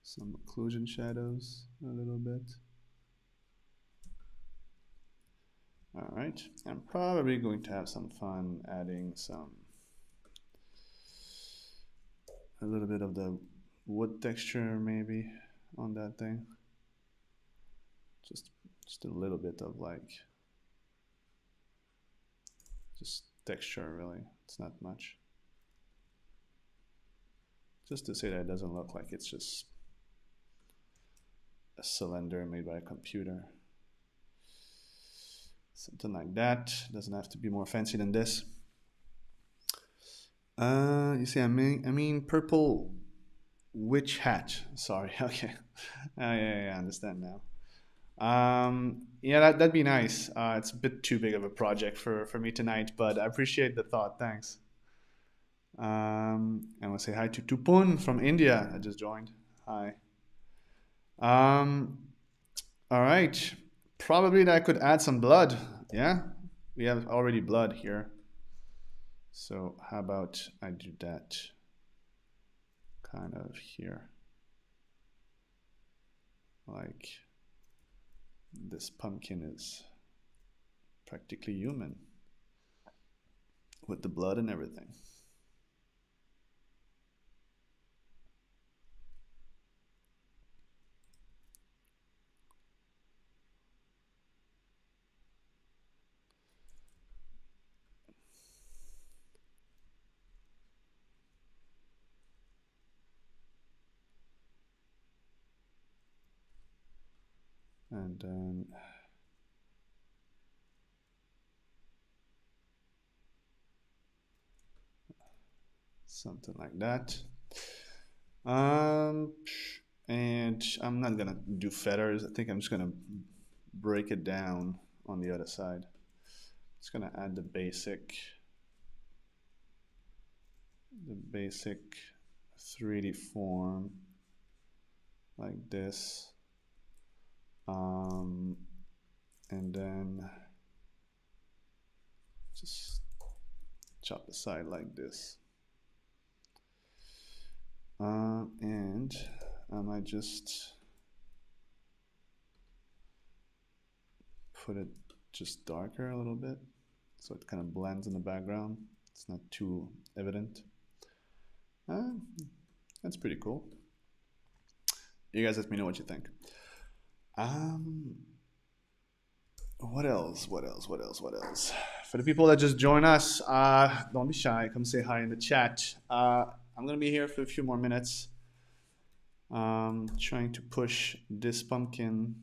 Some occlusion shadows a little bit. All right, I'm probably going to have some fun adding a little bit of the wood texture maybe on that thing. Just a little bit of like, just texture really, it's not much. Just to say that it doesn't look like it's just a cylinder made by a computer. Something like that. Doesn't have to be more fancy than this. You see, I mean purple witch hat. Sorry. Okay. Yeah, I understand now. Yeah, that'd be nice. It's a bit too big of a project for me tonight, but I appreciate the thought. Thanks. I want to say hi to Tupun from India. I just joined. Hi. Um, all right. Probably that I could add some blood. Yeah, we have already blood here. So how about I do that kind of here? Like this pumpkin is practically human with the blood and everything. And then something like that. And I'm not gonna do feathers. I think I'm just gonna break it down on the other side. Just gonna add the basic 3D form like this. And then just chop the side like this. And I might just put it just darker a little bit so it kind of blends in the background. It's not too evident. That's pretty cool. You guys let me know what you think. What else? What else? What else? What else? For the people that just join us, don't be shy. Come say hi in the chat. I'm gonna be here for a few more minutes. Trying to push this pumpkin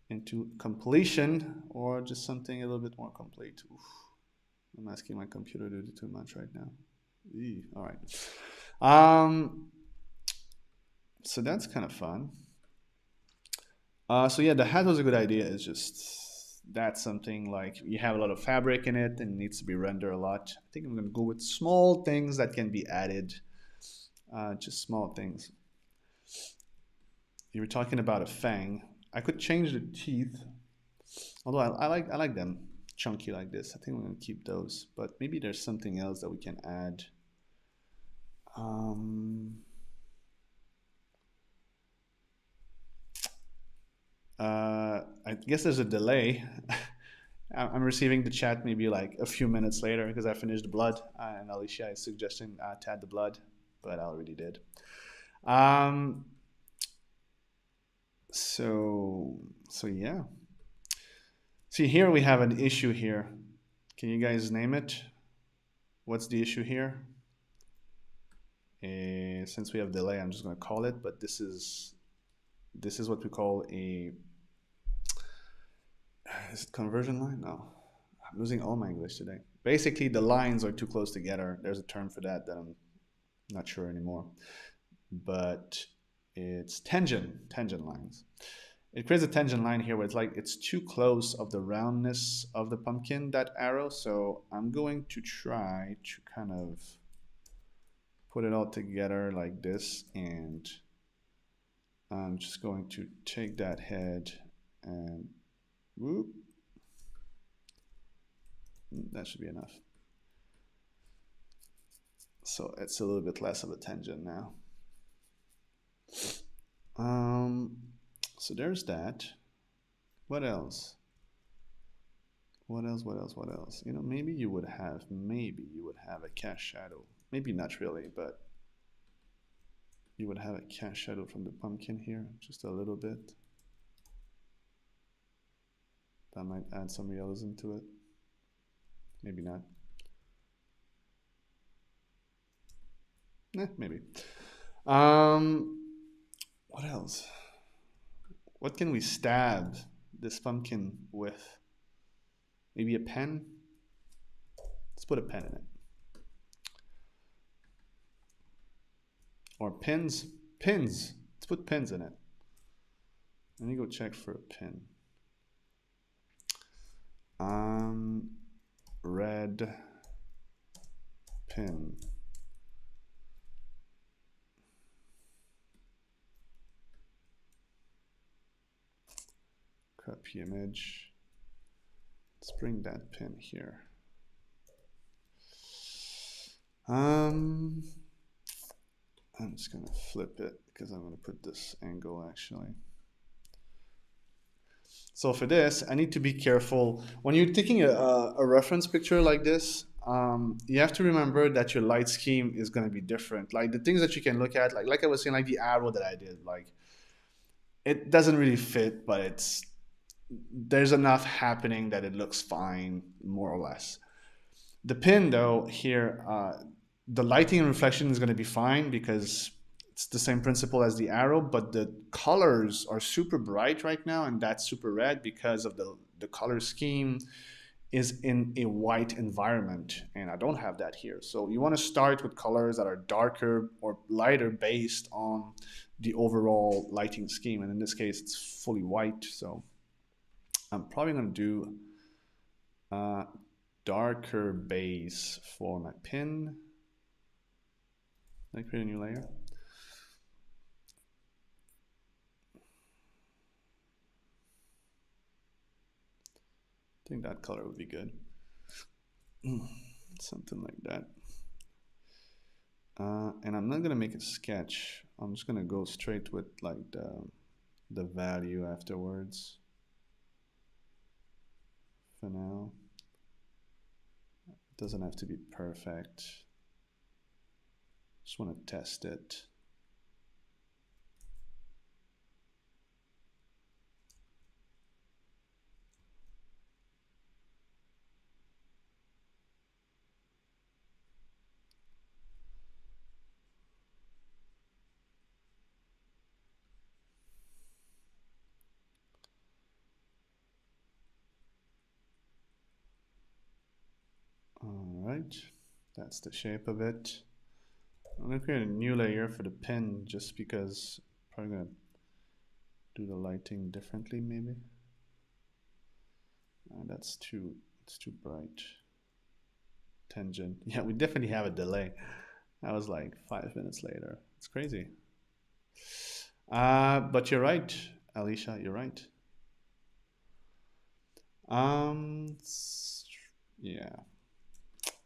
into completion, or just something a little bit more complete. Oof. I'm asking my computer to do too much right now. Eee, all right. So that's kind of fun. So yeah, the hat was a good idea. It's just that's something like you have a lot of fabric in it and it needs to be rendered a lot. I think I'm gonna go with small things that can be added, just small things. You were talking about a fang. I could change the teeth, although I like them chunky like this. I think we're gonna keep those, but maybe there's something else that we can add. Um, I guess there's a delay. I'm receiving the chat maybe like a few minutes later because I finished the blood, and Alicia is suggesting to add the blood, but I already did. Um, so yeah. See, here we have an issue here. Can you guys name it? What's the issue here? Since we have delay, I'm just going to call it, but this is what we call a, is it conversion line? No, I'm losing all my English today. Basically, the lines are too close together. There's a term for that that I'm not sure anymore, but it's tangent lines. It creates a tangent line here where it's like it's too close of the roundness of the pumpkin, that arrow. So I'm going to try to kind of put it all together like this, and I'm just going to take that head and whoop. That should be enough. So it's a little bit less of a tangent now. So there's that. What else? What else? What else? What else? You know, maybe you would have a cast shadow. Maybe not really, but you would have a cast shadow from the pumpkin here, just a little bit. That might add some realism to it. Maybe not. Maybe. What else? What can we stab this pumpkin with? Maybe a pen? Let's put a pen in it. Or pins? Pins! Let's put pins in it. Let me go check for a pin. Red pin. Copy image. Let's bring that pin here. I'm just gonna flip it because I'm gonna put this angle actually. So for this, I need to be careful. When you're taking a reference picture like this, you have to remember that your light scheme is gonna be different. Like the things that you can look at, like I was saying, like the arrow that I did, like it doesn't really fit, but there's enough happening that it looks fine, more or less. The pin though here, the lighting and reflection is going to be fine because it's the same principle as the arrow, but the colors are super bright right now, and that's super red because of the color scheme is in a white environment, and I don't have that here. So you want to start with colors that are darker or lighter based on the overall lighting scheme, and in this case it's fully white, so I'm probably going to do darker base for my pin. I create a new layer. I think that color would be good. Something like that. And I'm not gonna make a sketch. I'm just gonna go straight with like the value afterwards. For now, it doesn't have to be perfect. Just want to test it. That's the shape of it. I'm gonna create a new layer for the pin just because I'm probably gonna do the lighting differently maybe. That's too, it's too bright. Tangent. Yeah, we definitely have a delay. That was like 5 minutes later. It's crazy. But you're right, Alicia, you're right. Um, yeah,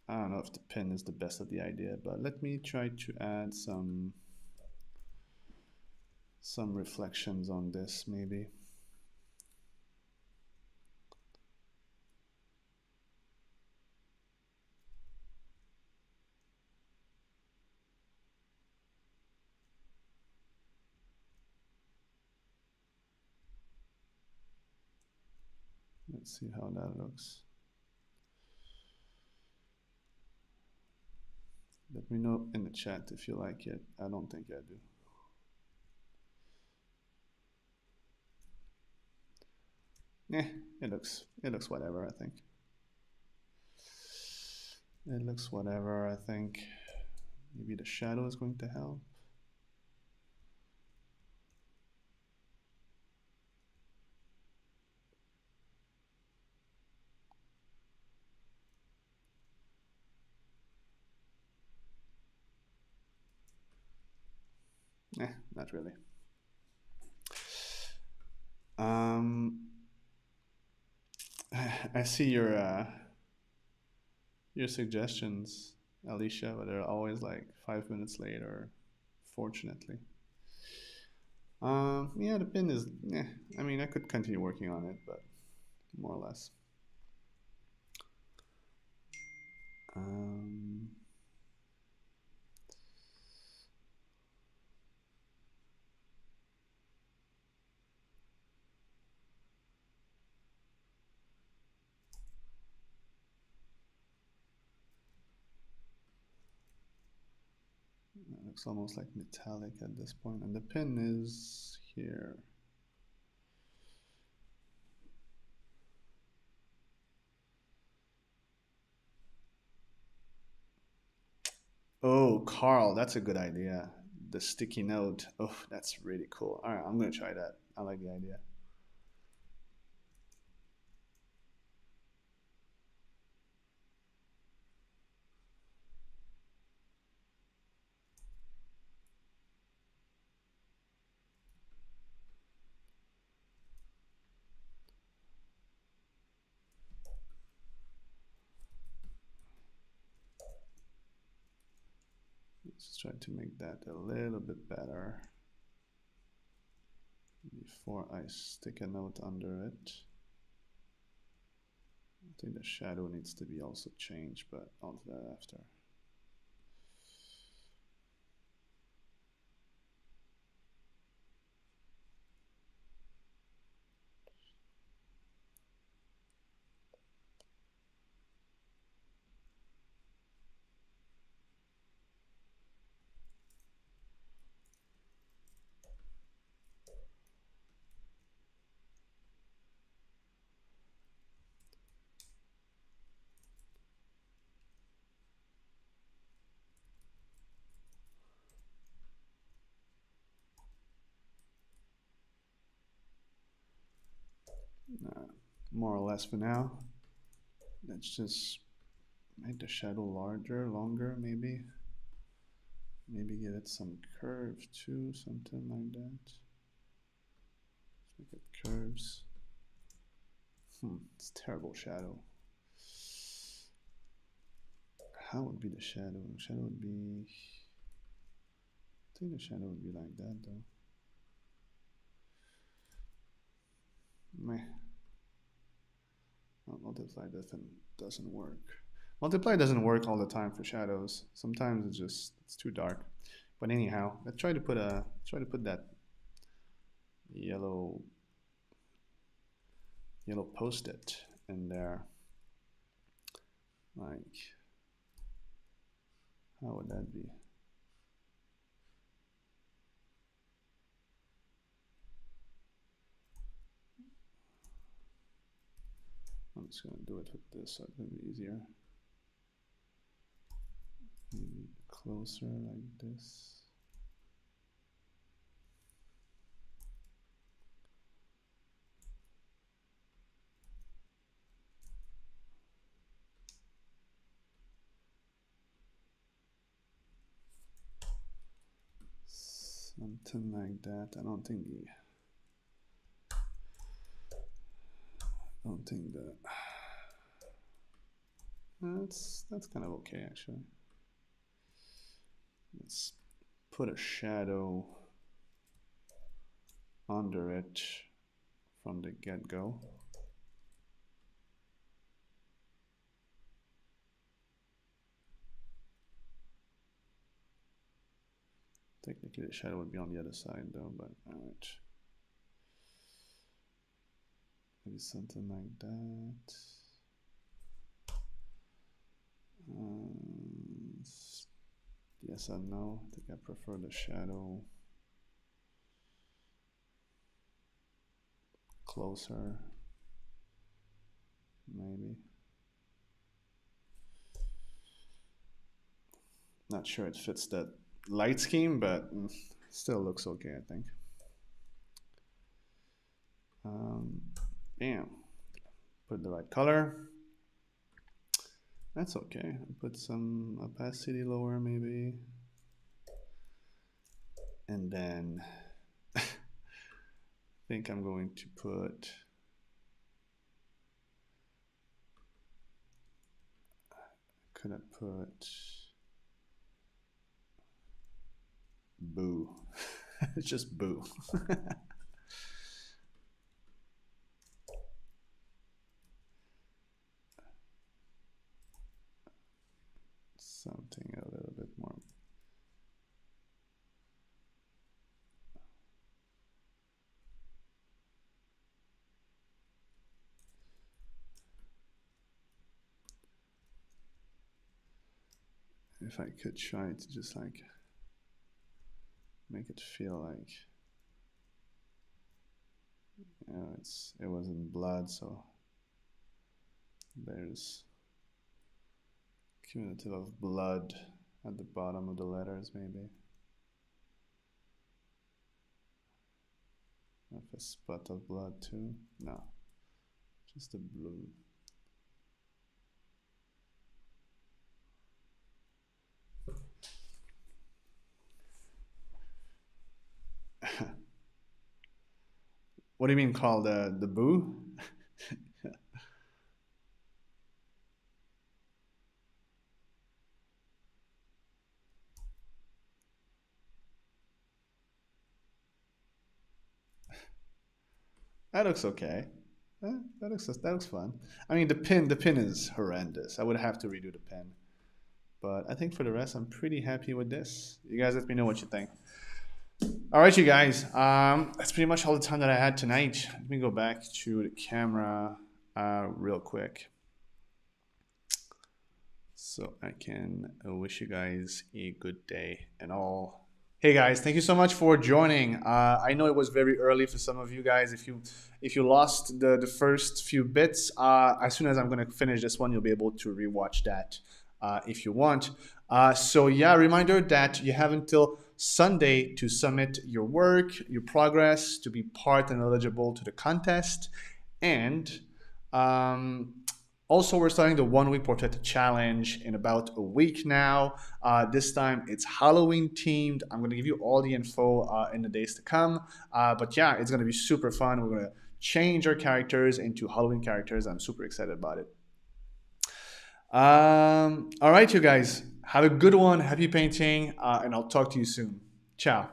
I don't know if the pin is the best of the idea, but let me try to add some reflections on this maybe. Let's see how that looks. Let me know in the chat if you like it. I don't think I do. It looks whatever, I think. It looks whatever, I think. Maybe the shadow is going to help. Not really. I see your suggestions, Alicia, but they're always like 5 minutes later, fortunately. Yeah, the pin is, I mean, I could continue working on it, but more or less. Um, it looks almost like metallic at this point, and the pin is here. Oh, Carl, that's a good idea. The sticky note. Oh, that's really cool. All right, I'm gonna try that. I like the idea. Let's try to make that a little bit better before I stick a note under it. I think the shadow needs to be also changed, but I'll do that after. More or less for now. Let's just make the shadow larger, longer, maybe. Maybe give it some curve too, something like that. Let's make it curves. It's terrible shadow. How would be the shadow? The shadow would be, I think the shadow would be like that though. Meh. Well, multiply doesn't work. Multiply doesn't work all the time for shadows. Sometimes it's too dark. But anyhow, let's try to put that yellow post-it in there. Like, how would that be? I'm just gonna do it with this so it's gonna be easier. closer like this. Something like that. I don't think that that's kind of okay actually. Let's put a shadow under it from the get-go. Technically the shadow would be on the other side though, but alright. Maybe something like that. Yes and no. I think I prefer the shadow closer, maybe. Not sure it fits that light scheme, but still looks okay, I think. Bam. Put the right color. That's okay. Put some opacity lower, maybe. And then I think I'm going to put could I put boo? It's just boo. Something a little bit more. If I could try to just like make it feel like, you know, it wasn't blood, so there's cumulative of blood at the bottom of the letters, maybe. If a spot of blood too? No, just the blue. What do you mean called the boo? That looks okay. That looks fun. I mean, the pin is horrendous. I would have to redo the pin, but I think for the rest, I'm pretty happy with this. You guys, let me know what you think. All right, you guys. That's pretty much all the time that I had tonight. Let me go back to the camera real quick, so I can wish you guys a good day and all. Hey guys, thank you so much for joining. I know it was very early for some of you guys. If you lost the first few bits, as soon as I'm gonna finish this one, you'll be able to rewatch that if you want. So yeah, reminder that you have until Sunday to submit your work, your progress, to be part and eligible to the contest, and also, we're starting the 1 week portrait challenge in about a week now. This time it's Halloween themed. I'm going to give you all the info in the days to come. But yeah, it's going to be super fun. We're going to change our characters into Halloween characters. I'm super excited about it. All right, you guys. Have a good one. Happy painting. And I'll talk to you soon. Ciao.